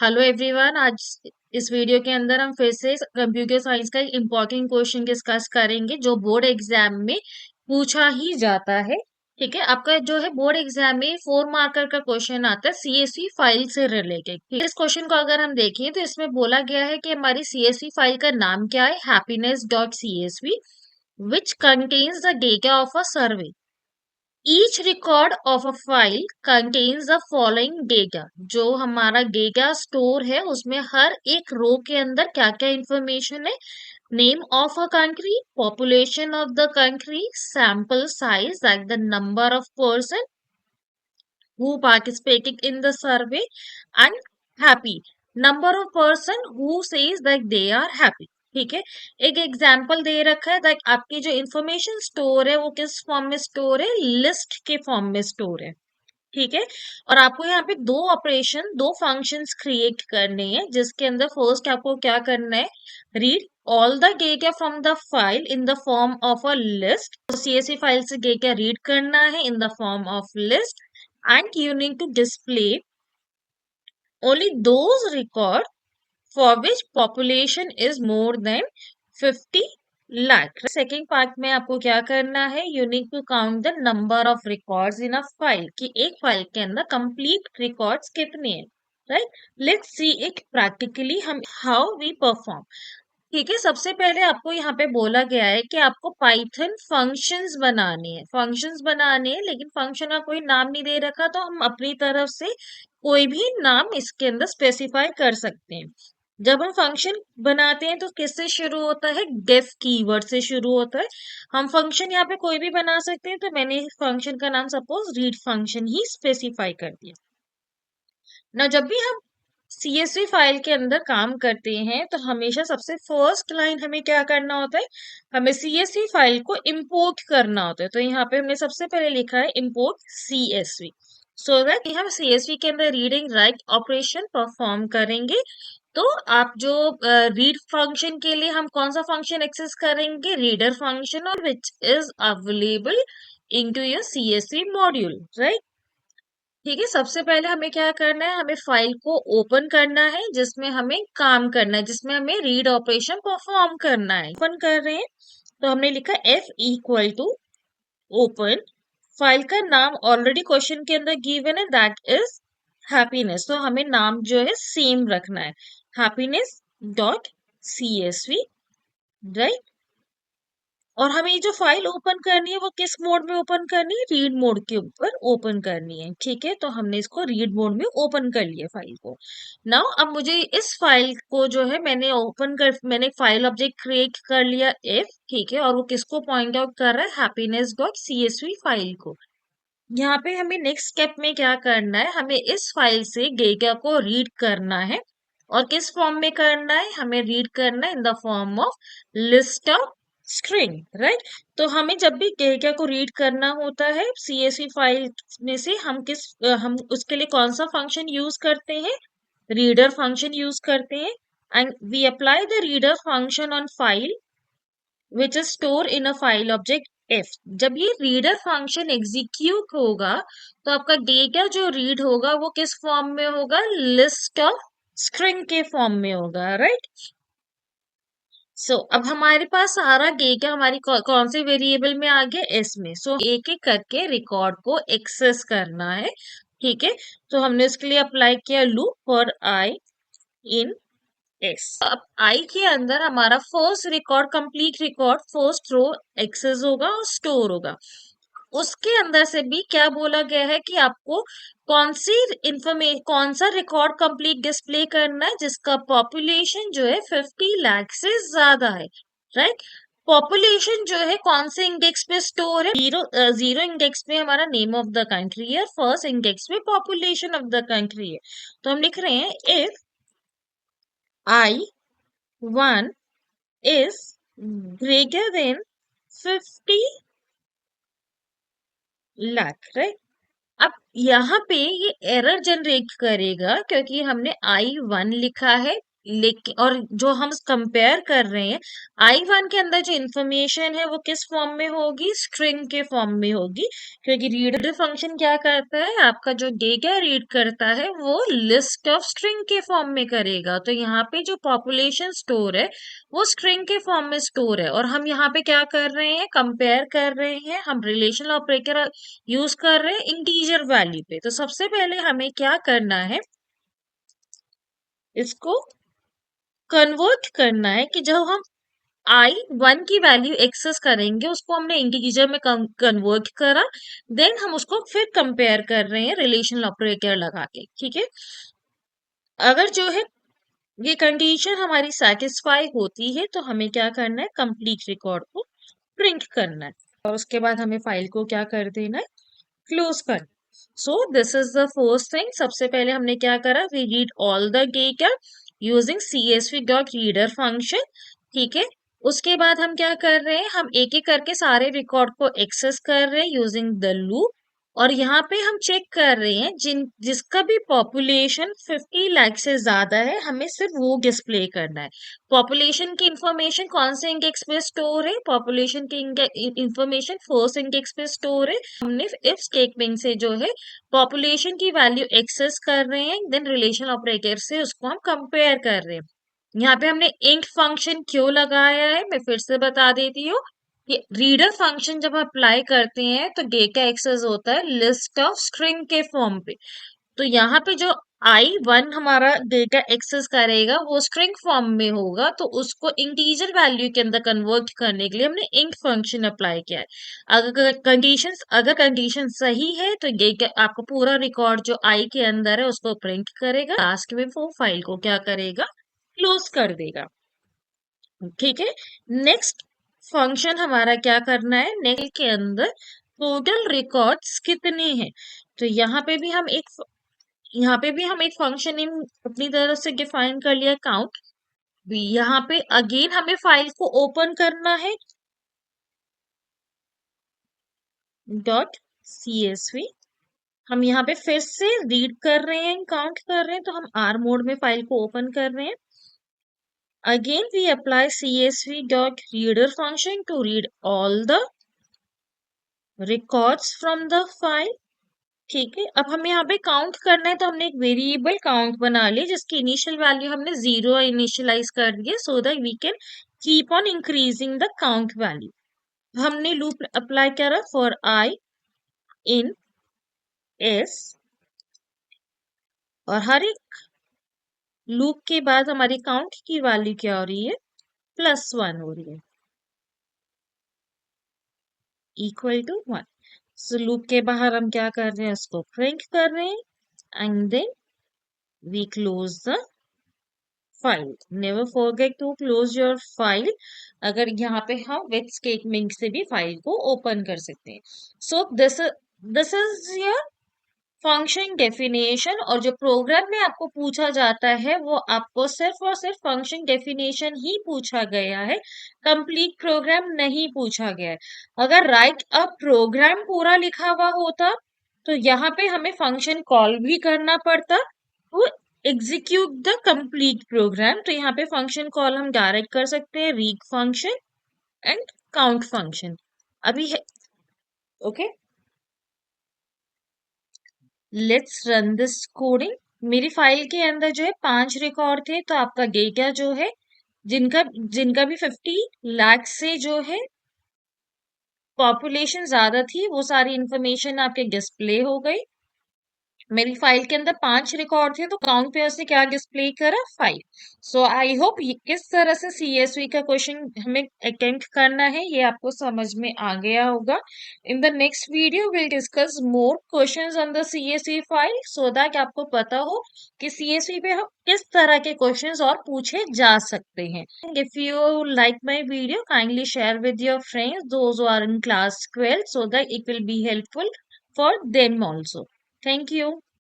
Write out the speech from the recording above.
Hello everyone. आज इस video के अंदर हम फिर से कंप्यूटर साइंस का एक इम्पोर्टेंट क्वेश्चन डिस्कस करेंगे जो बोर्ड एग्जाम में पूछा ही जाता है। ठीक है, आपका जो है बोर्ड एग्जाम में 4 मार्कर का क्वेश्चन आता है सीएसवी फाइल से रिलेटेड। इस क्वेश्चन को अगर हम देखें तो इसमें बोला गया है कि हमारी सीएसवी फाइल का नाम क्या है, happiness.csv, which contains the data of a survey. Each record of a file contains the following data. जो हमारा डेटा स्टोर है उसमें हर एक रो के अंदर क्या क्या इंफॉर्मेशन है। Name of a country, population of the country, sample size like the number of person who participating in the survey, and happy, number of person who says that they are happy. ठीक है, एक example दे रखा है that आपकी जो information store है वो किस फॉर्म में स्टोर है, लिस्ट के फॉर्म में स्टोर है। ठीक है, और आपको यहाँ पे दो ऑपरेशन, दो फंक्शंस क्रिएट करने हैं जिसके अंदर फर्स्ट आपको क्या करना है, read all the data from the file in the form of a list. CSV file से डेटा रीड करना है in the form of list, and you need to display only those records for which population is more than 50 lakh. Second part में आपको क्या करना है, you need to count the number of records in a file, कि एक file के अंदर complete records कितने हैं। Right, let's see it practically हम हाउ वी परफॉर्म। ठीक है, सबसे पहले आपको यहाँ पे बोला गया है कि आपको पाइथन फंक्शंस बनाने हैं, लेकिन फंक्शन का कोई नाम नहीं दे रखा तो हम अपनी तरफ से कोई भी नाम इसके अंदर स्पेसिफाई कर सकते हैं। जब हम फंक्शन बनाते हैं तो किससे शुरू होता है, डेफ कीवर्ड से शुरू होता है। हम फंक्शन यहाँ पे कोई भी बना सकते हैं, तो मैंने फंक्शन का नाम सपोज रीड फंक्शन ही स्पेसिफाई कर दिया ना। जब भी हम सीएसवी फाइल के अंदर काम करते हैं तो हमेशा सबसे फर्स्ट लाइन हमें क्या करना होता है, हमें सीएसवी फाइल को इंपोर्ट करना होता है। तो यहाँ पे हमने सबसे पहले लिखा है इंपोर्ट सीएसवी, सो दैट हम सीएसवी के अंदर रीडिंग राइट ऑपरेशन परफॉर्म करेंगे। तो आप जो रीड फंक्शन के लिए हम कौन सा फंक्शन एक्सेस करेंगे, रीडर फंक्शन, और which is available into your CSV module. Right, ठीक है, सबसे पहले हमें क्या करना है, हमें फाइल को ओपन करना है जिसमें हमें काम करना है, जिसमें हमें रीड ऑपरेशन परफॉर्म करना है। ओपन कर रहे हैं तो हमने लिखा F equal to open, file का नाम ऑलरेडी क्वेश्चन के अंदर गिवन है दैट इज हैप्पीनेस, तो हमें नाम जो है सेम रखना है, हैप्पीनेस डॉट सीएसवी। राइट, और हमें ये जो फाइल ओपन करनी है वो किस मोड में ओपन करनी है, रीड मोड के ऊपर ओपन करनी है। ठीक है, तो हमने इसको रीड मोड में ओपन कर लिया फाइल को। नाउ अब मुझे इस फाइल को जो है मैंने फाइल ऑब्जेक्ट क्रिएट कर लिया इफ। ठीक है, और वो किसको पॉइंट आउट कर रहा है, हैप्पीनेस डॉट सीएसवी फाइल को। यहाँ पे हमें नेक्स्ट स्टेप में क्या करना है, हमें इस फाइल से डेटा को रीड करना है, और किस फॉर्म में करना है, हमें रीड करना है in the form of list of string. Right, तो हमें जब भी डेटा को रीड करना होता है सीएसवी फाइल में से हम उसके लिए कौन सा फंक्शन यूज करते हैं, रीडर फंक्शन यूज करते हैं, and we apply the reader function on file which is store in a file object F. जब ये रीडर फंक्शन एग्जीक्यूट होगा तो आपका डेटा जो रीड होगा वो किस फॉर्म में होगा, लिस्ट ऑफ स्ट्रिंग के फॉर्म में होगा। राइट, सो अब हमारे पास सारा डेटा हमारी कौन से वेरिएबल में आ गया, एस में। सो एक एक करके रिकॉर्ड को एक्सेस करना है। ठीक है, तो हमने इसके लिए अप्लाई किया loop for I in S. अब आई के अंदर हमारा first record, complete record, first row access होगा और स्टोर होगा। उसके अंदर से भी क्या बोला गया है कि आपको कौन सा रिकॉर्ड कंप्लीट डिस्प्ले करना है जिसका पॉपुलेशन जो है 50 लाख से ज्यादा है। राइट, पॉपुलेशन जो है कौन से इंडेक्स पे स्टोर है, जीरो इंडेक्स पे हमारा नेम ऑफ द कंट्री है, फर्स्ट इंडेक्स पे पॉपुलेशन ऑफ द कंट्री है। तो हम लिख रहे हैं if I1 is greater than 50 lakh. Right, अब यहाँ पे ये एरर जनरेट करेगा क्योंकि हमने I1 लिखा है, लेकिन और जो हम कंपेयर कर रहे हैं, I1 के अंदर जो इंफॉर्मेशन है वो किस फॉर्म में होगी, स्ट्रिंग के फॉर्म में होगी, क्योंकि रीडर फंक्शन क्या करता है, आपका जो डेटा रीड करता है वो लिस्ट ऑफ स्ट्रिंग के फॉर्म में करेगा। तो यहाँ पे जो पॉपुलेशन स्टोर है वो स्ट्रिंग के फॉर्म में स्टोर है, और हम यहाँ पे क्या कर रहे हैं, कंपेयर कर रहे हैं, हम रिलेशनल ऑपरेटर यूज कर रहे हैं इंटीजर वैल्यू पे। तो सबसे पहले हमें क्या करना है, इसको कन्वर्ट करना है कि जब हम I1 की वैल्यू एक्सेस करेंगे, उसको हमने इंटीजर में कन्वर्ट करा, देन हम उसको फिर कंपेयर कर रहे हैं रिलेशनल ऑपरेटर लगा के। ठीक है, अगर जो है ये कंडीशन हमारी सेटिस्फाई होती है तो हमें क्या करना है, कंप्लीट रिकॉर्ड को प्रिंट करना है, और उसके बाद हमें फाइल को क्या कर देना है, क्लोज कर। So this is the first thing. सबसे पहले हमने क्या करा, we read all the data using CSV dot reader function. ठीक है, उसके बाद हम क्या कर रहे हैं, हम एक एक करके सारे रिकॉर्ड को एक्सेस कर रहे हैं यूजिंग द लूप, और यहाँ पे हम चेक कर रहे हैं जिसका भी पॉपुलेशन 50 लाख से ज्यादा है, हमें सिर्फ वो डिस्प्ले करना है। पॉपुलेशन की इंफॉर्मेशन कौन से इंडेक्स पे स्टोर है, पॉपुलेशन की इंफॉर्मेशन फर्स्ट इंडेक्स पे स्टोर है। हमने इफ स्टेटमेंट से जो है पॉपुलेशन की वैल्यू एक्सेस कर रहे हैं, देन रिलेशन ऑपरेटर से उसको हम कंपेयर कर रहे हैं। यहाँ पे हमने इंट फंक्शन क्यों लगाया है, मैं फिर से बता देती हूँ कि रीडर फंक्शन जब अप्लाई करते हैं तो डेटा एक्सेस होता है लिस्ट ऑफ स्ट्रिंग के फॉर्म पे। तो यहाँ पे जो I1 हमारा डेटा एक्सेस करेगा वो स्ट्रिंग फॉर्म में होगा, तो उसको इंटीजर वैल्यू के अंदर कन्वर्ट करने के लिए हमने इंट फंक्शन अप्लाई किया है। अगर कंडीशन सही है तो ये आपको पूरा रिकॉर्ड जो I के अंदर है उसको प्रिंट करेगा, लास्ट में वो फाइल को क्या करेगा, क्लोज कर देगा। ठीक है, नेक्स्ट फंक्शन हमारा क्या करना है, नेक्स्ट के अंदर टोटल रिकॉर्ड्स कितने हैं। तो यहाँ पे भी हम एक फंक्शन इन अपनी तरफ से डिफाइन कर लिया, काउंट। यहाँ पे अगेन हमें फाइल को ओपन करना है, .csv। हम यहाँ पे फिर से रीड कर रहे हैं, काउंट कर रहे हैं, तो हम R मोड में फाइल को ओपन कर रहे हैं। Again, we apply CSV.reader function to read all the records from the file। ठीक है, अब हमें यहाँ पे काउंट करना है, तो हमने एक वेरिएबल काउंट बना लिया जिसकी इनिशियल वैल्यू हमने 0 इनिशियलाइज कर दिया, so that we can keep on increasing the count value. हमने लूप अप्लाई करा फॉर I in S, और हर एक लूप के बाद हमारी काउंट की वैल्यू क्या हो रही है, +1 हो रही है, इक्वल टू 1। सो लूप के बाहर हम क्या कर रहे हैं, उसको प्रिंट कर रहे हैं, and then we close the file. Never forget to close your file. अगर यहाँ पे हम विथ स्टेटमेंट से भी फाइल को ओपन कर सकते हैं। सो this is your function definition, और जो प्रोग्राम में आपको पूछा जाता है वो आपको सिर्फ और सिर्फ फंक्शन डेफिनेशन ही पूछा गया है, कंप्लीट प्रोग्राम नहीं पूछा गया है। अगर राइट अ प्रोग्राम पूरा लिखा हुआ होता तो यहाँ पे हमें फंक्शन कॉल भी करना पड़ता तो एग्जीक्यूट द कंप्लीट प्रोग्राम। तो यहाँ पे फंक्शन कॉल हम डायरेक्ट कर सकते हैं, read function and count function अभी है। Okay, let's run this coding. मेरी फाइल के अंदर जो है 5 रिकॉर्ड थे, तो आपका डेटा जो है जिनका जिनका भी 50 लाख से जो है पॉपुलेशन ज्यादा थी वो सारी इंफॉर्मेशन आपके डिस्प्ले हो गई। मेरी फाइल के अंदर 5 रिकॉर्ड थे, तो काउंट पे उसने क्या डिस्प्ले करा, 5। सो आई होप किस तरह से CSV का क्वेश्चन हमें अटेम्प्ट करना है ये आपको समझ में आ गया होगा। In the next video will discuss more questions on the CSV file, so that आपको पता हो कि CSV पे हम किस तरह के क्वेश्चंस और पूछे जा सकते हैं। If you like my video, kindly share with your friends those who are in class 12, so that it will be helpful for them also. Thank you.